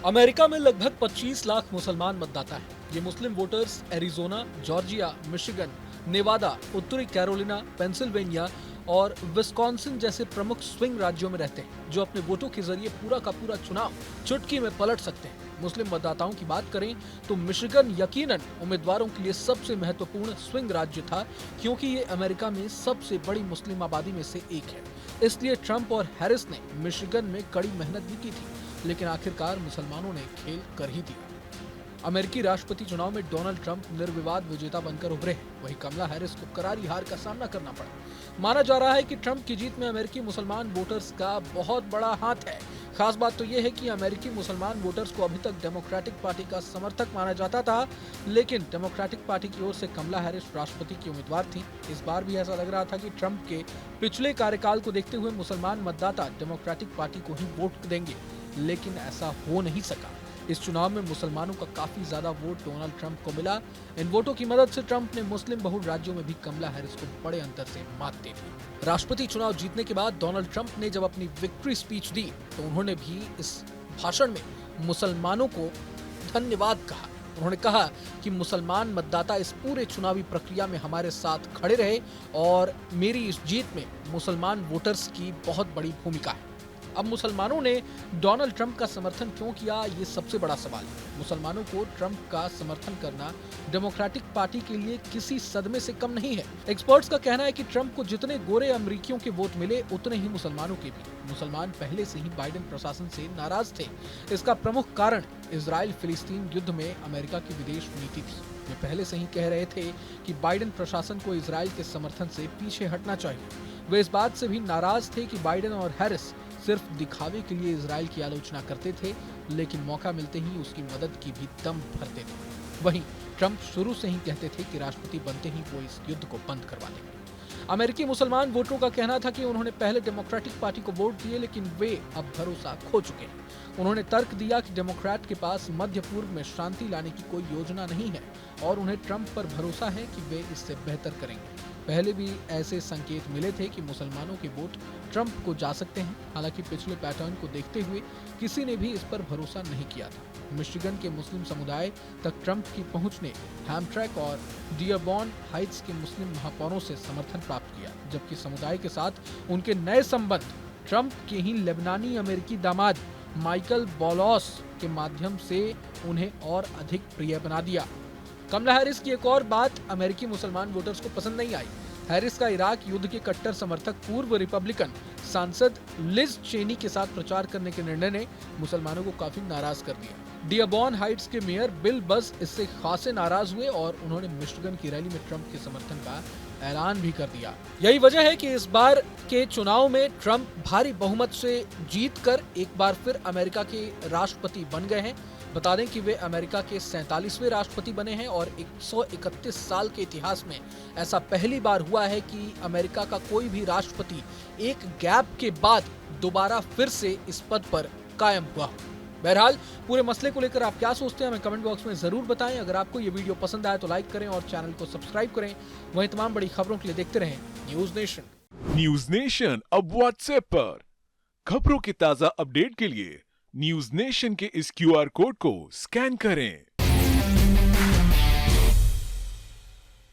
America में लगभग 25 लाख मुसलमान मतदाता हैं। ये Muslim voters Arizona, Georgia, Michigan, Nevada, उत्तरी कैरोलिना, पेंसिल्वेनिया और विस्कॉन्सिन जैसे प्रमुख स्विंग राज्यों में रहते हैं, जो अपने वोटों के जरिए पूरा का पूरा चुनाव चुटकी में पलट सकते हैं। मुस्लिम मतदाताओं की बात करें तो मिशिगन यकीनन उम्मीदवारों के लिए सबसे महत्वपूर्ण स्विंग राज्य था, क्योंकि ये अमेरिका में सबसे बड़ी मुस्लिम आबादी में से एक है। इसलिए ट्रंप और हैरिस ने मिशिगन में कड़ी मेहनत भी की थी, लेकिन आखिरकार मुसलमानों ने खेल कर ही दिया। अमेरिकी राष्ट्रपति चुनाव में डोनाल्ड ट्रंप निर्विवाद विजेता बनकर उभरे हैं, वहीं कमला हैरिस को करारी हार का सामना करना पड़ा। माना जा रहा है कि ट्रंप की जीत में अमेरिकी मुसलमान वोटर्स का बहुत बड़ा हाथ है। खास बात तो यह है कि अमेरिकी मुसलमान वोटर्स को अभी तक डेमोक्रेटिक पार्टी का समर्थक माना जाता था, लेकिन डेमोक्रेटिक पार्टी की ओर से कमला हैरिस राष्ट्रपति की उम्मीदवार थी। इस बार भी ऐसा लग रहा था कि ट्रंप के पिछले कार्यकाल को देखते हुए मुसलमान मतदाता डेमोक्रेटिक पार्टी को ही वोट देंगे, लेकिन ऐसा हो नहीं सका। इस चुनाव में मुसलमानों का काफी ज्यादा वोट डोनाल्ड ट्रंप को मिला। इन वोटों की मदद से ट्रंप ने मुस्लिम बहुल राज्यों में भी कमला हैरिस को बड़े अंतर से मात दे दी। राष्ट्रपति चुनाव जीतने के बाद डोनाल्ड ट्रंप ने जब अपनी विक्ट्री स्पीच दी तो उन्होंने भी इस भाषण में मुसलमानों को धन्यवाद कहा। उन्होंने कहा कि मुसलमान मतदाता इस पूरे चुनावी प्रक्रिया में हमारे साथ खड़े रहे और मेरी इस जीत में मुसलमान वोटर्स की बहुत बड़ी भूमिका है। अब मुसलमानों ने डोनाल्ड ट्रंप का समर्थन क्यों किया, ये सबसे बड़ा सवाल है। मुसलमानों को ट्रंप का समर्थन करना डेमोक्रेटिक पार्टी के लिए किसी सदमे से कम नहीं है। एक्सपर्ट्स का कहना है कि ट्रंप को जितने गोरे अमेरिकियों के वोट मिले, उतने ही मुसलमानों के भी। मुसलमान पहले से ही बाइडेन प्रशासन से नाराज थे। इसका प्रमुख कारण इजराइल फिलिस्तीन युद्ध में अमेरिका की विदेश नीति थी। वे पहले से ही कह रहे थे कि बाइडेन प्रशासन को इजराइल के समर्थन से पीछे हटना चाहिए। वे इस बात से भी नाराज थे कि बाइडेन और हैरिस सिर्फ दिखावे के लिए इजराइल की आलोचना करते थे, लेकिन मौका मिलते ही उसकी मदद की भी दम भरते थे। वहीं ट्रंप शुरू से ही कहते थे कि राष्ट्रपति बनते ही वो इस युद्ध को बंद करवा देंगे। अमेरिकी मुसलमान वोटरों का कहना था कि उन्होंने पहले डेमोक्रेटिक पार्टी को वोट दिए, लेकिन वे अब भरोसा खो चुके हैं। उन्होंने तर्क दिया कि डेमोक्रेट के पास मध्य पूर्व में शांति लाने की कोई योजना नहीं है और उन्हें ट्रंप पर भरोसा है कि वे इससे बेहतर करेंगे। पहले भी ऐसे संकेत मिले थे कि मुसलमानों के वोट ट्रंप को जा सकते हैं। हालांकि पिछले पैटर्न को देखते हुए किसी ने भी इस पर भरोसा नहीं किया था। मिशिगन के मुस्लिम समुदाय तक ट्रंप की पहुंच ने हैमट्रैक और डियरबॉर्न हाइट्स के मुस्लिम महापौरों से समर्थन प्राप्त किया, जबकि समुदाय के साथ उनके नए संबंध ट्रंप के ही लेबनानी अमेरिकी दामाद माइकल बॉलॉस के माध्यम से उन्हें और अधिक प्रिय बना दिया। कमला हैरिस की एक और बात अमेरिकी मुसलमान वोटर्स को पसंद नहीं आई। हैरिस का इराक युद्ध के कट्टर समर्थक पूर्व रिपब्लिकन सांसद लिज चेनी के साथ प्रचार करने के निर्णय ने मुसलमानों को काफी नाराज कर दिया। डियरबॉर्न हाइट्स के मेयर बिल बस इससे खासे नाराज हुए और उन्होंने मिशिगन की रैली में ट्रंप के समर्थन का ऐलान भी कर दिया। यही वजह है कि इस बार के चुनाव में ट्रंप भारी बहुमत से जीतकर एक बार फिर अमेरिका के राष्ट्रपति बन गए हैं। बता दें कि वे अमेरिका के 47वें राष्ट्रपति बने हैं और 131 साल के इतिहास में ऐसा पहली बार हुआ है कि अमेरिका का कोई भी राष्ट्रपति एक गैप के बाद दोबारा फिर से इस पद पर कायम हुआ। बहरहाल पूरे मसले को लेकर आप क्या सोचते हैं, हमें कमेंट बॉक्स में जरूर बताएं। अगर आपको ये वीडियो पसंद आए तो लाइक करें और चैनल को सब्सक्राइब करें। वहीं तमाम बड़ी खबरों के लिए देखते रहें न्यूज नेशन। न्यूज नेशन अब व्हाट्सएप पर खबरों की ताजा अपडेट के लिए न्यूज नेशन के इस क्यूआर कोड को स्कैन करें।